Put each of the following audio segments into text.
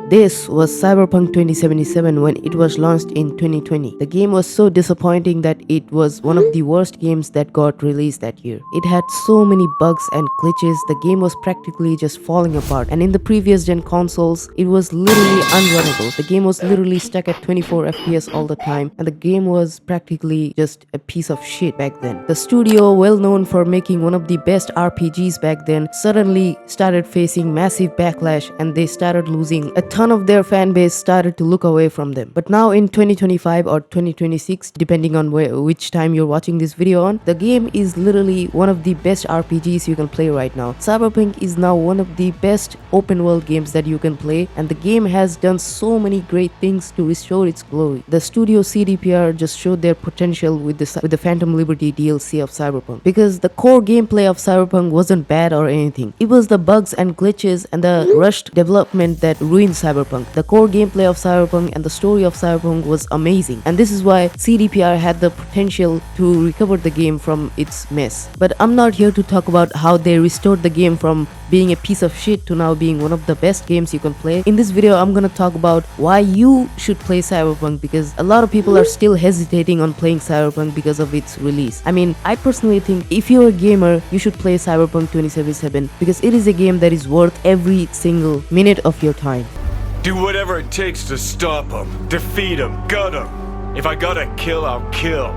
This was Cyberpunk 2077 when it was launched in 2020. The game was so disappointing that it was one of the worst games that got released that year. It had so many bugs and glitches, the game was practically just falling apart, and in the previous gen consoles, it was literally unrunnable. The game was literally stuck at 24 FPS all the time, and the game was practically just a piece of shit back then. The studio, well known for making one of the best RPGs back then, suddenly started facing massive backlash, and they started losing a ton of their fan base, started to look away from them. But now in 2025 or 2026, depending on which time you're watching this video on, the game is literally one of the best RPGs you can play right now. Cyberpunk is now one of the best open world games that you can play, and the game has done so many great things to restore its glory. The studio CDPR just showed their potential with the Phantom Liberty DLC of Cyberpunk, because the core gameplay of Cyberpunk wasn't bad or anything. It was the bugs and glitches and the rushed development that ruined Cyberpunk. The core gameplay of Cyberpunk and the story of Cyberpunk was amazing, and this is why CDPR had the potential to recover the game from its mess. But I'm not here to talk about how they restored the game from being a piece of shit to now being one of the best games you can play. In this video, I'm gonna talk about why you should play Cyberpunk, because a lot of people are still hesitating on playing Cyberpunk because of its release. I mean, I personally think if you're a gamer, you should play Cyberpunk 2077 because it is a game that is worth every single minute of your time. Do whatever it takes to stop him, defeat him, gut him. If I gotta kill, I'll kill.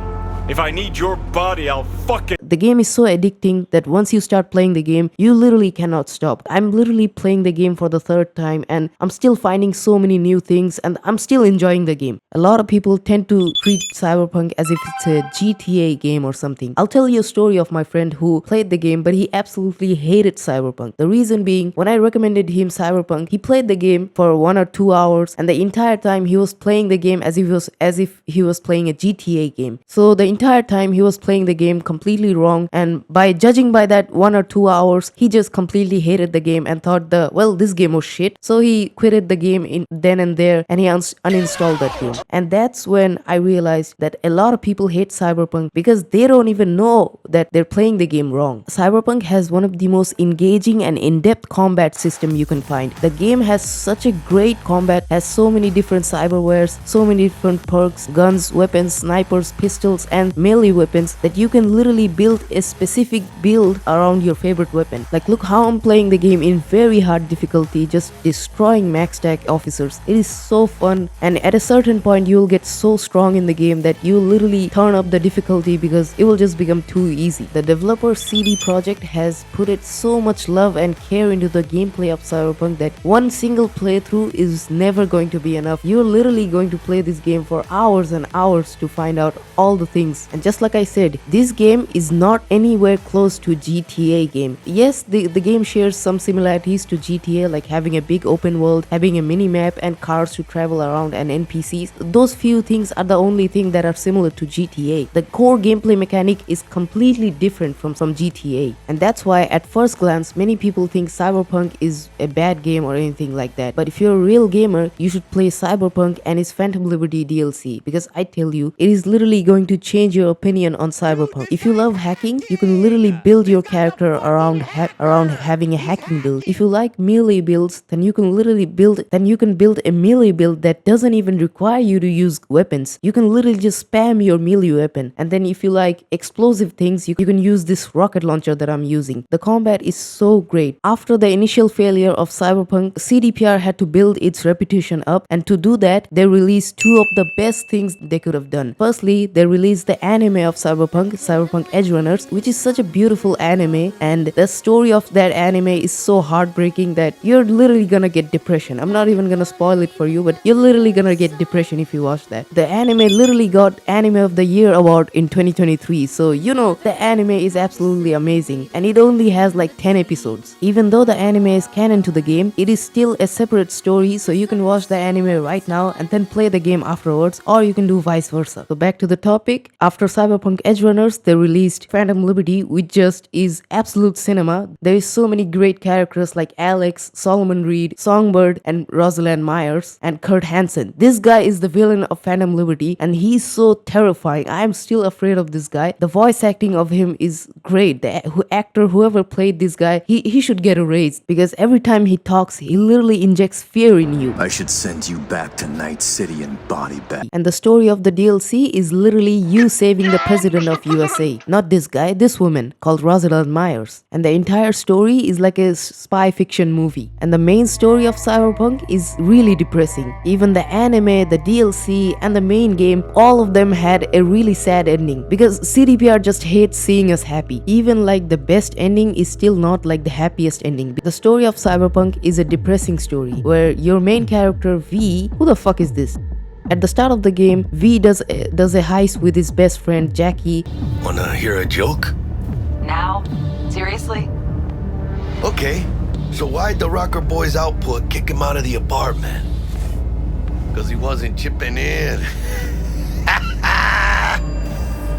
If I need your body, I'll fucking... The game is so addicting that once you start playing the game, you literally cannot stop. I'm literally playing the game for the third time and I'm still finding so many new things and I'm still enjoying the game. A lot of people tend to treat Cyberpunk as if it's a GTA game or something. I'll tell you a story of my friend who played the game, but he absolutely hated Cyberpunk. The reason being, when I recommended him Cyberpunk, he played the game for 1 or 2 hours, and the entire time he was playing the game as if he was playing a GTA game. So the entire time he was playing the game completely wrong, and by judging by that 1 or 2 hours, he just completely hated the game and thought this game was shit. So he quitted the game then and there, and he uninstalled that game. And that's when I realized that a lot of people hate Cyberpunk because they don't even know that they're playing the game wrong. Cyberpunk has one of the most engaging and in-depth combat system you can find. The game has such a great combat, has so many different cyberwares, so many different perks, guns, weapons, snipers, pistols, and melee weapons that you can literally build a specific build around your favorite weapon. Like, look how I'm playing the game in very hard difficulty, just destroying max stack officers. It is so fun, and at a certain point you'll get so strong in the game that you literally turn up the difficulty because it will just become too easy. The developer CD Projekt has put it so much love and care into the gameplay of Cyberpunk that one single playthrough is never going to be enough. You're literally going to play this game for hours and hours to find out all the things. And just like I said, this game is not anywhere close to GTA game. Yes, the game shares some similarities to GTA, like having a big open world, having a mini map and cars to travel around and NPCs. Those few things are the only thing that are similar to GTA. The core gameplay mechanic is completely different from some GTA, and that's why at first glance many people think Cyberpunk is a bad game or anything like that. But if you're a real gamer, you should play Cyberpunk and its Phantom Liberty DLC, because I tell you, it is literally going to change your opinion on Cyberpunk. If you love hacking, you can literally build your character around having a hacking build. If you like melee builds, then you can build a melee build that doesn't even require you to use weapons. You can literally just spam your melee weapon. And then if you like explosive things, you can use this rocket launcher that I'm using. The combat is so great. After the initial failure of Cyberpunk, CDPR had to build its reputation up, and to do that, they released two of the best things they could have done. Firstly, they released the anime of Cyberpunk Edgerunners, which is such a beautiful anime, and the story of that anime is so heartbreaking that you're literally gonna get depression. I'm not even gonna spoil it for you, but you're literally gonna get depression if you watch that. The anime literally got Anime of the Year award in 2023, so you know the anime is absolutely amazing, and it only has like 10 episodes. Even though the anime is canon to the game, it is still a separate story, so you can watch the anime right now and then play the game afterwards, or you can do vice versa. So back to the topic. After Cyberpunk Edgerunners, they released replaced Phantom Liberty, which just is absolute cinema. There is so many great characters like Alex, Solomon Reed, Songbird, and Rosalind Myers, and Kurt Hansen. This guy is the villain of Phantom Liberty, and he's so terrifying. I am still afraid of this guy. The voice acting of him is great. The actor, whoever played this guy, he should get a raise, because every time he talks, he literally injects fear in you. I should send you back to Night City and body bag. And the story of the DLC is literally you saving the president of USA. Not this guy, this woman called Rosalind Myers. And the entire story is like a spy fiction movie. And the main story of Cyberpunk is really depressing. Even the anime, the DLC, and the main game, all of them had a really sad ending, because CDPR just hates seeing us happy. Even like the best ending is still not like the happiest ending. The story of Cyberpunk is a depressing story where your main character V, who the fuck is this? At the start of the game, V does a heist with his best friend Jackie. Wanna hear a joke? Now? Seriously? Okay, so why'd the Rocker Boy's output kick him out of the apartment? Because he wasn't chipping in.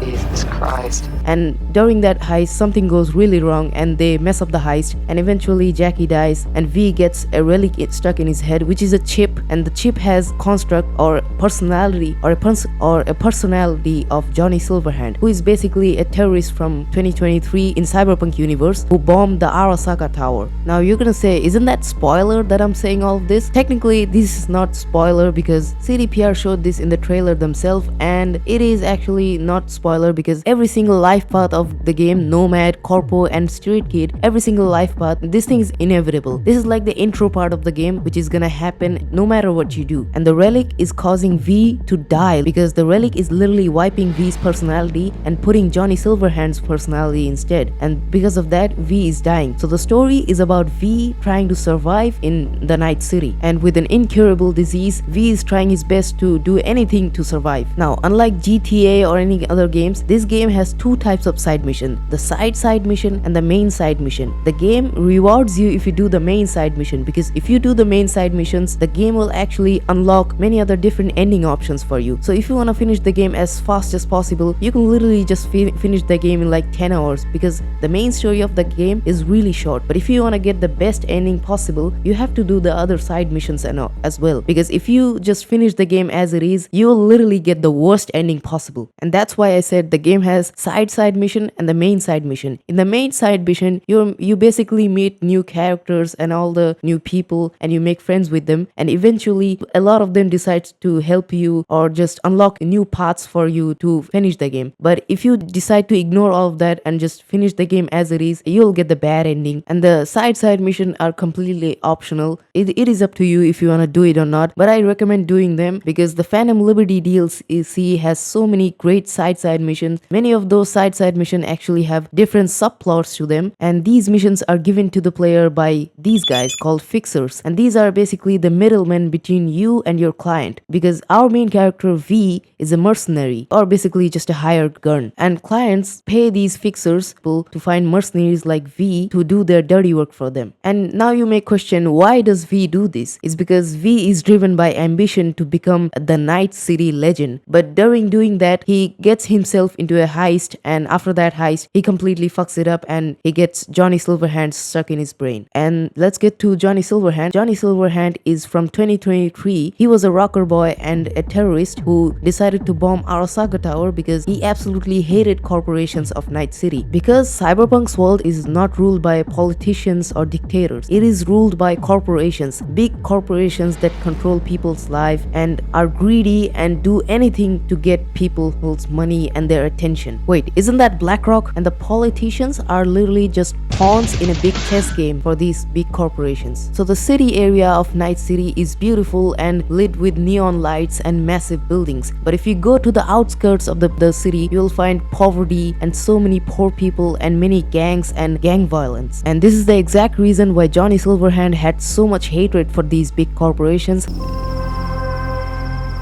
Jesus Christ. And during that heist, something goes really wrong and they mess up the heist, and eventually Jackie dies and V gets a relic stuck in his head, which is a chip, and the chip has construct or personality or a personality of Johnny Silverhand, who is basically a terrorist from 2023 in Cyberpunk universe who bombed the Arasaka Tower. Now you're gonna say, isn't that spoiler that I'm saying all of this? Technically this is not spoiler because CDPR showed this in the trailer themselves, and it is actually not spoiler because every single life path of the game, Nomad, Corpo, and Street Kid, every single life path, this thing is inevitable. This is like the intro part of the game, which is gonna happen no matter what you do. And the relic is causing V to die because the relic is literally wiping V's personality and putting Johnny Silverhand's personality instead. And because of that, V is dying. So the story is about V trying to survive in the Night City. And with an incurable disease, V is trying his best to do anything to survive. Now, unlike GTA or any other games, this game has two types of side mission: the side mission and the main side mission. The game rewards you if you do the main side mission, because if you do the main side missions, the game will actually unlock many other different ending options for you. So if you want to finish the game as fast as possible, you can literally just finish the game in like 10 hours, because the main story of the game is really short. But if you want to get the best ending possible, you have to do the other side missions as well, because if you just finish the game as it is, you will literally get the worst ending possible. And that's why I said the game has side mission and the main side mission. In the main side mission, you basically meet new characters and all the new people, and you make friends with them, and eventually a lot of them decide to help you or just unlock new paths for you to finish the game. But if you decide to ignore all of that and just finish the game as it is, you'll get the bad ending. And the side mission are completely optional. It is up to you if you want to do it or not, but I recommend doing them because the Phantom Liberty DLC has so many great side missions. Many of those side missions actually have different subplots to them, and these missions are given to the player by these guys called fixers, and these are basically the middlemen between you and your client, because our main character V is a mercenary, or basically just a hired gun, and clients pay these fixers to find mercenaries like V to do their dirty work for them. And now you may question, why does V do this? It's because V is driven by ambition to become the Night City legend, but during doing that, he gets himself into a heist, and after that heist, he completely fucks it up and he gets Johnny Silverhand stuck in his brain. And let's get to Johnny Silverhand. Johnny Silverhand is from 2023. He was a rocker boy and a terrorist who decided to bomb Arasaka Tower because he absolutely hated corporations of Night City. Because Cyberpunk's world is not ruled by politicians or dictators. It is ruled by corporations, big corporations that control people's life and are greedy and do anything to get people's money and their attention. Wait, isn't that BlackRock? And the politicians are literally just pawns in a big chess game for these big corporations. So the city area of Night City is beautiful and lit with neon lights and massive buildings. But if you go to the outskirts of the city, you'll find poverty and so many poor people and many gangs and gang violence. And this is the exact reason why Johnny Silverhand had so much hatred for these big corporations.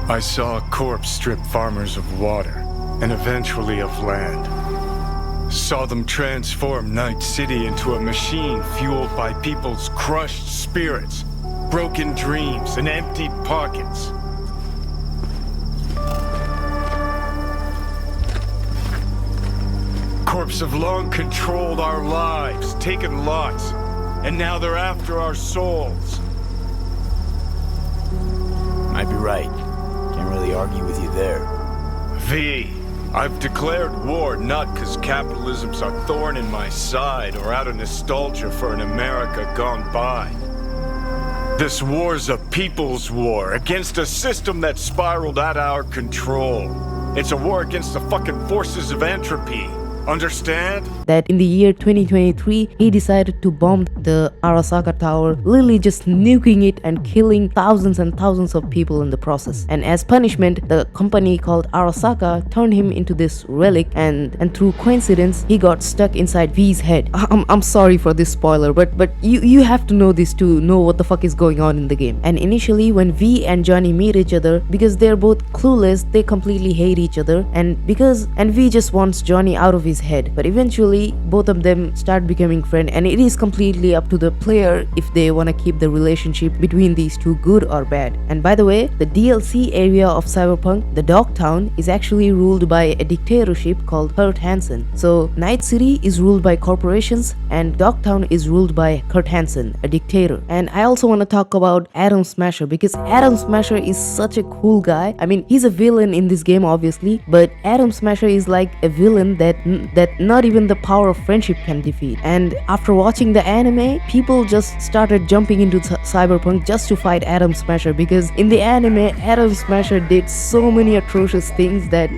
I saw a corpse strip farmers of water and eventually of land. Saw them transform Night City into a machine fueled by people's crushed spirits, broken dreams, and empty pockets. corps have long controlled our lives, taken lots, and now they're after our souls. Might be right. Can't really argue with you there. V, I've declared war not because capitalism's a thorn in my side or out of nostalgia for an America gone by. This war's a people's war against a system that spiraled out of our control. It's a war against the fucking forces of entropy. Understand? That in the year 2023, he decided to bomb the Arasaka Tower, literally just nuking it and killing thousands and thousands of people in the process. And as punishment, the company called Arasaka turned him into this relic, and through coincidence, he got stuck inside V's head. I'm sorry for this spoiler, but you have to know this to know what the fuck is going on in the game. And initially, when V and Johnny meet each other, because they're both clueless, they completely hate each other, and V just wants Johnny out of his head. But eventually both of them start becoming friends, and it is completely up to the player if they want to keep the relationship between these two good or bad. And by the way, the DLC area of Cyberpunk, the Dogtown, is actually ruled by a dictatorship called Kurt Hansen. So Night City is ruled by corporations and Dogtown is ruled by Kurt Hansen, a dictator. And I also want to talk about Atom Smasher, because Atom Smasher is such a cool guy. I mean, he's a villain in this game obviously, but Atom Smasher is like a villain that not even the power of friendship can defeat. And after watching the anime, people just started jumping into Cyberpunk just to fight Atom Smasher, because in the anime, Atom Smasher did so many atrocious things that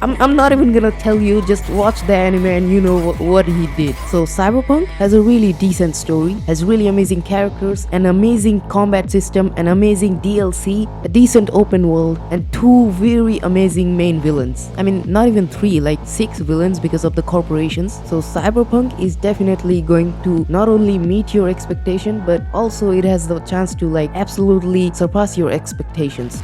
I'm not even gonna tell you. Just watch the anime and you know what he did. So Cyberpunk has a really decent story, has really amazing characters, an amazing combat system, an amazing DLC, a decent open world, and two very amazing main villains. I mean, not even three, like 6 villains because of the corporations. So Cyberpunk is definitely going to not only meet your expectation, but also it has the chance to like absolutely surpass your expectations,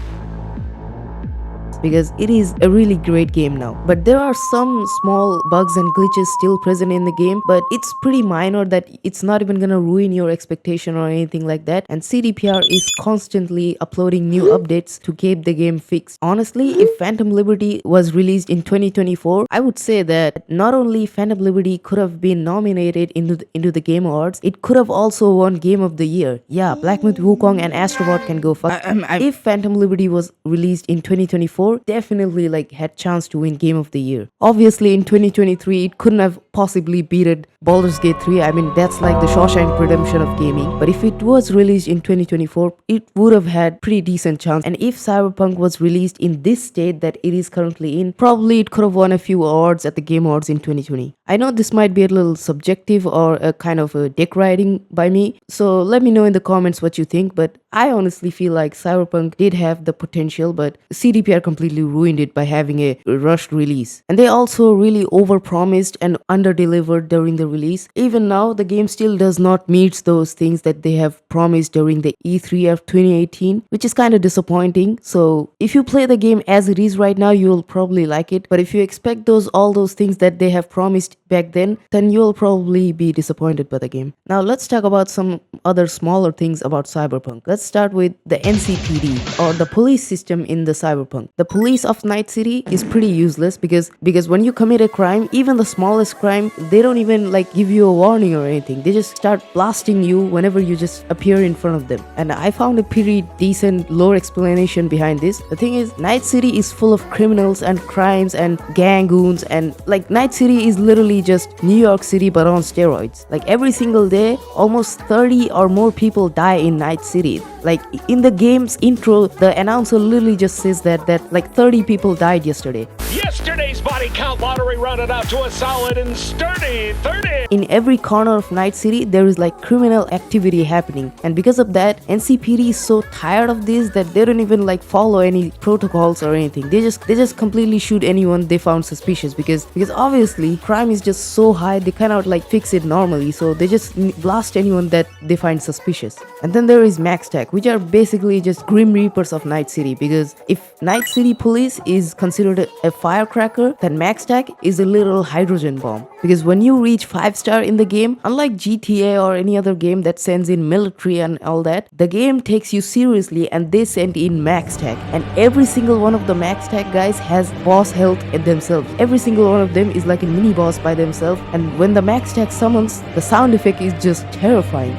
because it is a really great game now. But there are some small bugs and glitches still present in the game, but it's pretty minor that it's not even gonna ruin your expectation or anything like that. And CDPR is constantly uploading new updates to keep the game fixed. Honestly, if Phantom Liberty was released in 2024, I would say that not only Phantom Liberty could have been nominated into the Game Awards, it could have also won Game of the Year. Yeah, Black Myth Wukong and Astrobot can go fuck. If Phantom Liberty was released in 2024, definitely like had chance to win Game of the Year. Obviously in 2023 it couldn't have possibly beaten Baldur's Gate 3. I mean, that's like the Shawshank Redemption of gaming. But if it was released in 2024, it would have had pretty decent chance. And if Cyberpunk was released in this state that it is currently in, probably it could have won a few awards at the Game Awards in 2020. I know this might be a little subjective or a kind of a dick riding by me, so let me know in the comments what you think. But I honestly feel like Cyberpunk did have the potential, but CDPR completely ruined it by having a rushed release. And they also really overpromised and underdelivered during the release. Even now, the game still does not meet those things that they have promised during the E3 of 2018, which is kind of disappointing. So if you play the game as it is right now, you'll probably like it. But if you expect all those things that they have promised back then you'll probably be disappointed by the game. Now let's talk about some other smaller things about Cyberpunk. Let's start with the NCPD, or the police system in the Cyberpunk. The police of Night City is pretty useless because when you commit a crime, even the smallest crime, they don't even like give you a warning or anything. They just start blasting you whenever you just appear in front of them. And I found a pretty decent lore explanation behind this. The thing is, Night City is full of criminals and crimes and gang goons, and like Night City is literally just New York City but on steroids. Like every single day, almost 30 or more people die in Night City. Like in the game's intro, the announcer literally just says that like 30 people died yesterday. Yesterday's body count lottery rounded out to a solid and sturdy 30. In every corner of Night City, there is like criminal activity happening. And because of that, NCPD is so tired of this that they don't even like follow any protocols or anything. They just completely shoot anyone they found suspicious, because obviously crime is just so high, they cannot like fix it normally. So they just blast anyone that they find suspicious. And then there is MaxTac, which are basically just Grim Reapers of Night City, because if Night City police is considered a firecracker, then MaxTac is a literal hydrogen bomb. Because when you reach 5-star in the game, unlike GTA or any other game that sends in military and all that, the game takes you seriously and they send in MaxTac. And every single one of the MaxTac guys has boss health in themselves. Every single one of them is like a mini boss by themselves. And when the MaxTac summons, the sound effect is just terrifying.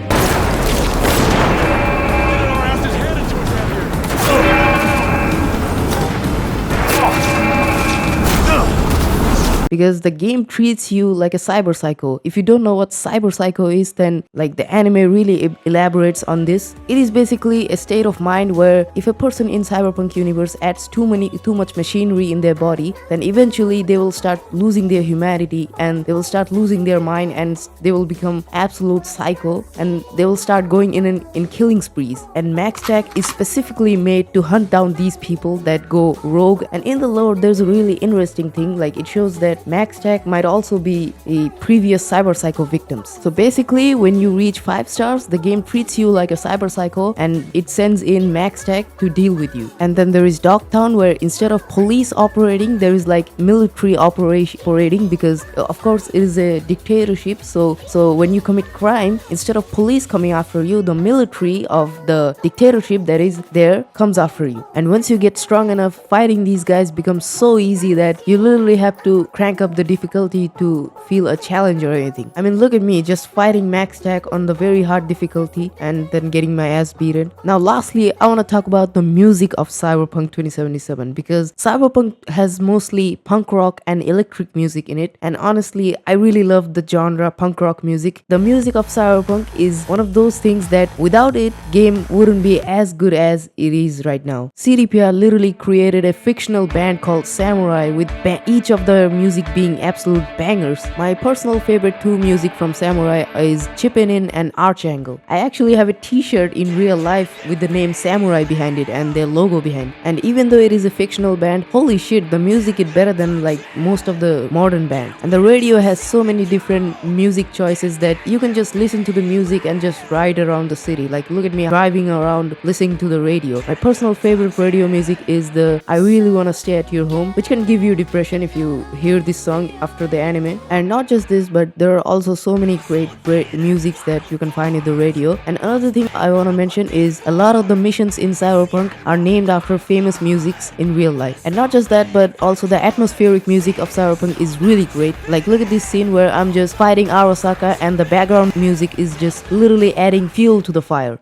Because the game treats you like a cyber psycho. If you don't know what cyber psycho is, then like the anime really elaborates on this. It is basically a state of mind where if a person in Cyberpunk universe adds too much machinery in their body, then eventually they will start losing their humanity and they will start losing their mind and they will become absolute psycho and they will start going in killing sprees. And MaxTac is specifically made to hunt down these people that go rogue. And in the lore, there's a really interesting thing, like it shows that MaxTac might also be a previous cyber psycho victims. So basically, when you reach 5 stars, the game treats you like a cyber psycho and it sends in MaxTac to deal with you. And then there is Dogtown, where instead of police operating, there is like military operating, because of course it is a dictatorship. So when you commit crime, instead of police coming after you, the military of the dictatorship that is there comes after you. And once you get strong enough, fighting these guys becomes so easy that you literally have to crank up the difficulty to feel a challenge or anything. I mean, look at me just fighting MaxTac on the very hard difficulty and then getting my ass beaten. Now lastly, I want to talk about the music of Cyberpunk 2077, because Cyberpunk has mostly punk rock and electric music in it, and honestly I really love the genre punk rock music. The music of Cyberpunk is one of those things that without it, game wouldn't be as good as it is right now. CDPR literally created a fictional band called Samurai with each of the music being absolute bangers. My personal favorite two music from Samurai is Chippin' and Archangle. I actually have a t-shirt in real life with the name Samurai behind it and their logo behind. And even though it is a fictional band, holy shit, the music is better than like most of the modern bands. And the radio has so many different music choices that you can just listen to the music and just ride around the city. Like look at me driving around listening to the radio. My personal favorite radio music is the I Really Wanna Stay at Your Home, which can give you depression if you hear this song after the anime. And not just this, but there are also so many great musics that you can find in the radio. And another thing I want to mention is a lot of the missions in Cyberpunk are named after famous musics in real life. And not just that, but also the atmospheric music of Cyberpunk is really great. Like look at this scene where I'm just fighting Arasaka and the background music is just literally adding fuel to the fire.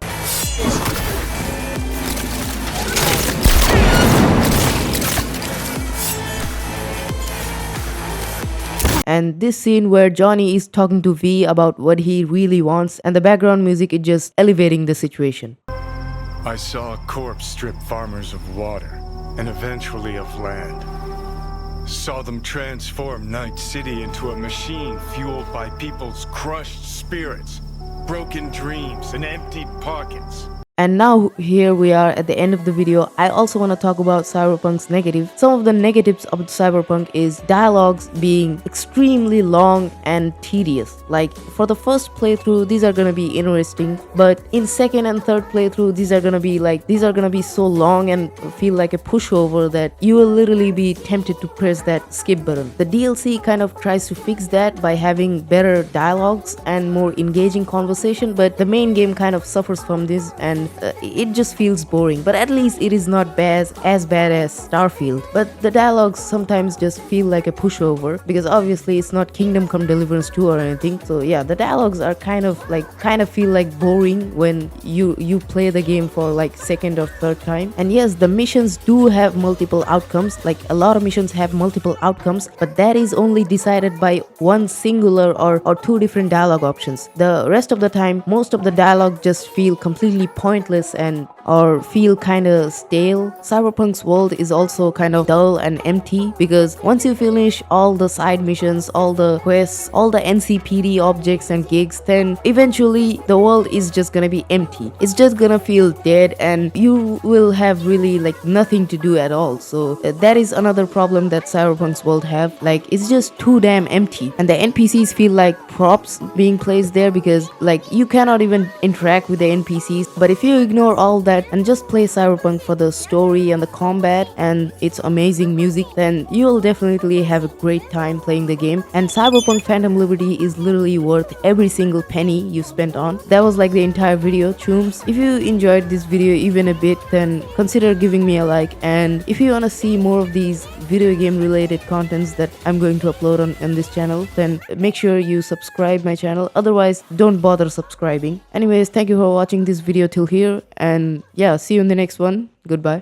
And this scene where Johnny is talking to V about what he really wants, and the background music is just elevating the situation. I saw a corpse strip farmers of water and eventually of land. Saw them transform Night City into a machine fueled by people's crushed spirits, broken dreams, and emptied pockets. And now here we are at the end of the video. I also want to talk about Cyberpunk's negative. Some of the negatives of Cyberpunk is dialogues being extremely long and tedious. Like for the first playthrough, these are gonna be interesting, but in second and third playthrough, these are gonna be so long and feel like a pushover that you will literally be tempted to press that skip button. The DLC kind of tries to fix that by having better dialogues and more engaging conversation, but the main game kind of suffers from this, and it just feels boring. But at least it is not as bad as Starfield. But the dialogues sometimes just feel like a pushover, because obviously it's not Kingdom Come Deliverance 2 or anything. So yeah, the dialogues are kind of feel like boring when you play the game for like second or third time. And yes, the missions do have multiple outcomes. Like a lot of missions have multiple outcomes, but that is only decided by one singular or two different dialogue options. The rest of the time, most of the dialogue just feel completely pointless and or feel kind of stale. Cyberpunk's world is also kind of dull and empty, because once you finish all the side missions, all the quests, all the NCPD objects and gigs, then eventually the world is just gonna be empty. It's just gonna feel dead and you will have really like nothing to do at all. So that is another problem that Cyberpunk's world have. Like it's just too damn empty, and the NPCs feel like props being placed there, because like you cannot even interact with the NPCs. But if you ignore all that that and just play Cyberpunk for the story and the combat and its amazing music, then you'll definitely have a great time playing the game. And Cyberpunk Phantom Liberty is literally worth every single penny you spent on. That was like the entire video, chooms. If you enjoyed this video even a bit, then consider giving me a like. And if you want to see more of these video game related contents that I'm going to upload on this channel, then make sure you subscribe my channel. Otherwise, don't bother subscribing. Anyways, thank you for watching this video till here, and yeah, see you in the next one. Goodbye.